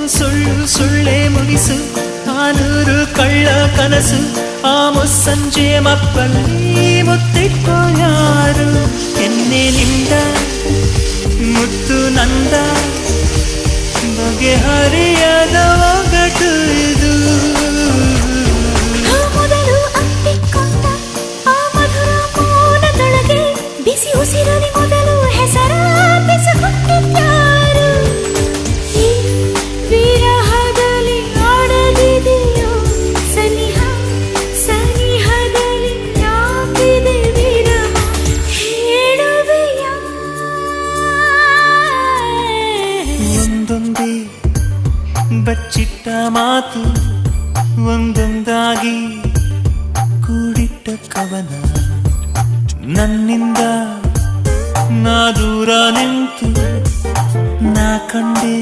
ಸುಳ್ಳು ಸುಳ್ಳೇ ಮುಗಿಸು ನಾನೂರು ಕಳ್ಳ ಕನಸು ಆ ಮುಸ್ಸಂಜೆ ಮಪ್ಪಲ್ಲಿ ಮುತ್ತಿಟ್ಟೋ ಯಾರು ಎನ್ನೆಲಿಂದ ಮುತ್ತು ನಂದ ಬಗೆಹರಿಯದ ಒಗಟು ಇದು ಮೊದಲು ಅಪ್ಪಿಕೊಂಡ ಆ ಮಧುರ ಮೌನದೊಳಗೆ ಬಿಸಿ ಉಸಿರಲಿ ಮೊದಲು ಹೆಸರ ಬಿಸಿಕೊಟ್ಟಿದ್ಯಾರು ಈ ವಿರಹದಲ್ಲಿ ಆಡದಿದೆಯೋ ಸನಿಹ ಸನಿಹದಲ್ಲಿ ಯಾಕಿದೆ ವಿರಹ ಹೇಳುವೆಯ ಒಂದೊಂದೇ ಬಚ್ಚಿಟ್ಟ ಮಾತು ಒಂದೊಂದಾಗಿ ಕೂಡಿಟ್ಟ ಕವನ ನನ್ನಿಂದ ನಾ ದೂರ ನಿಂತು ನಾ ಕಂಡೆ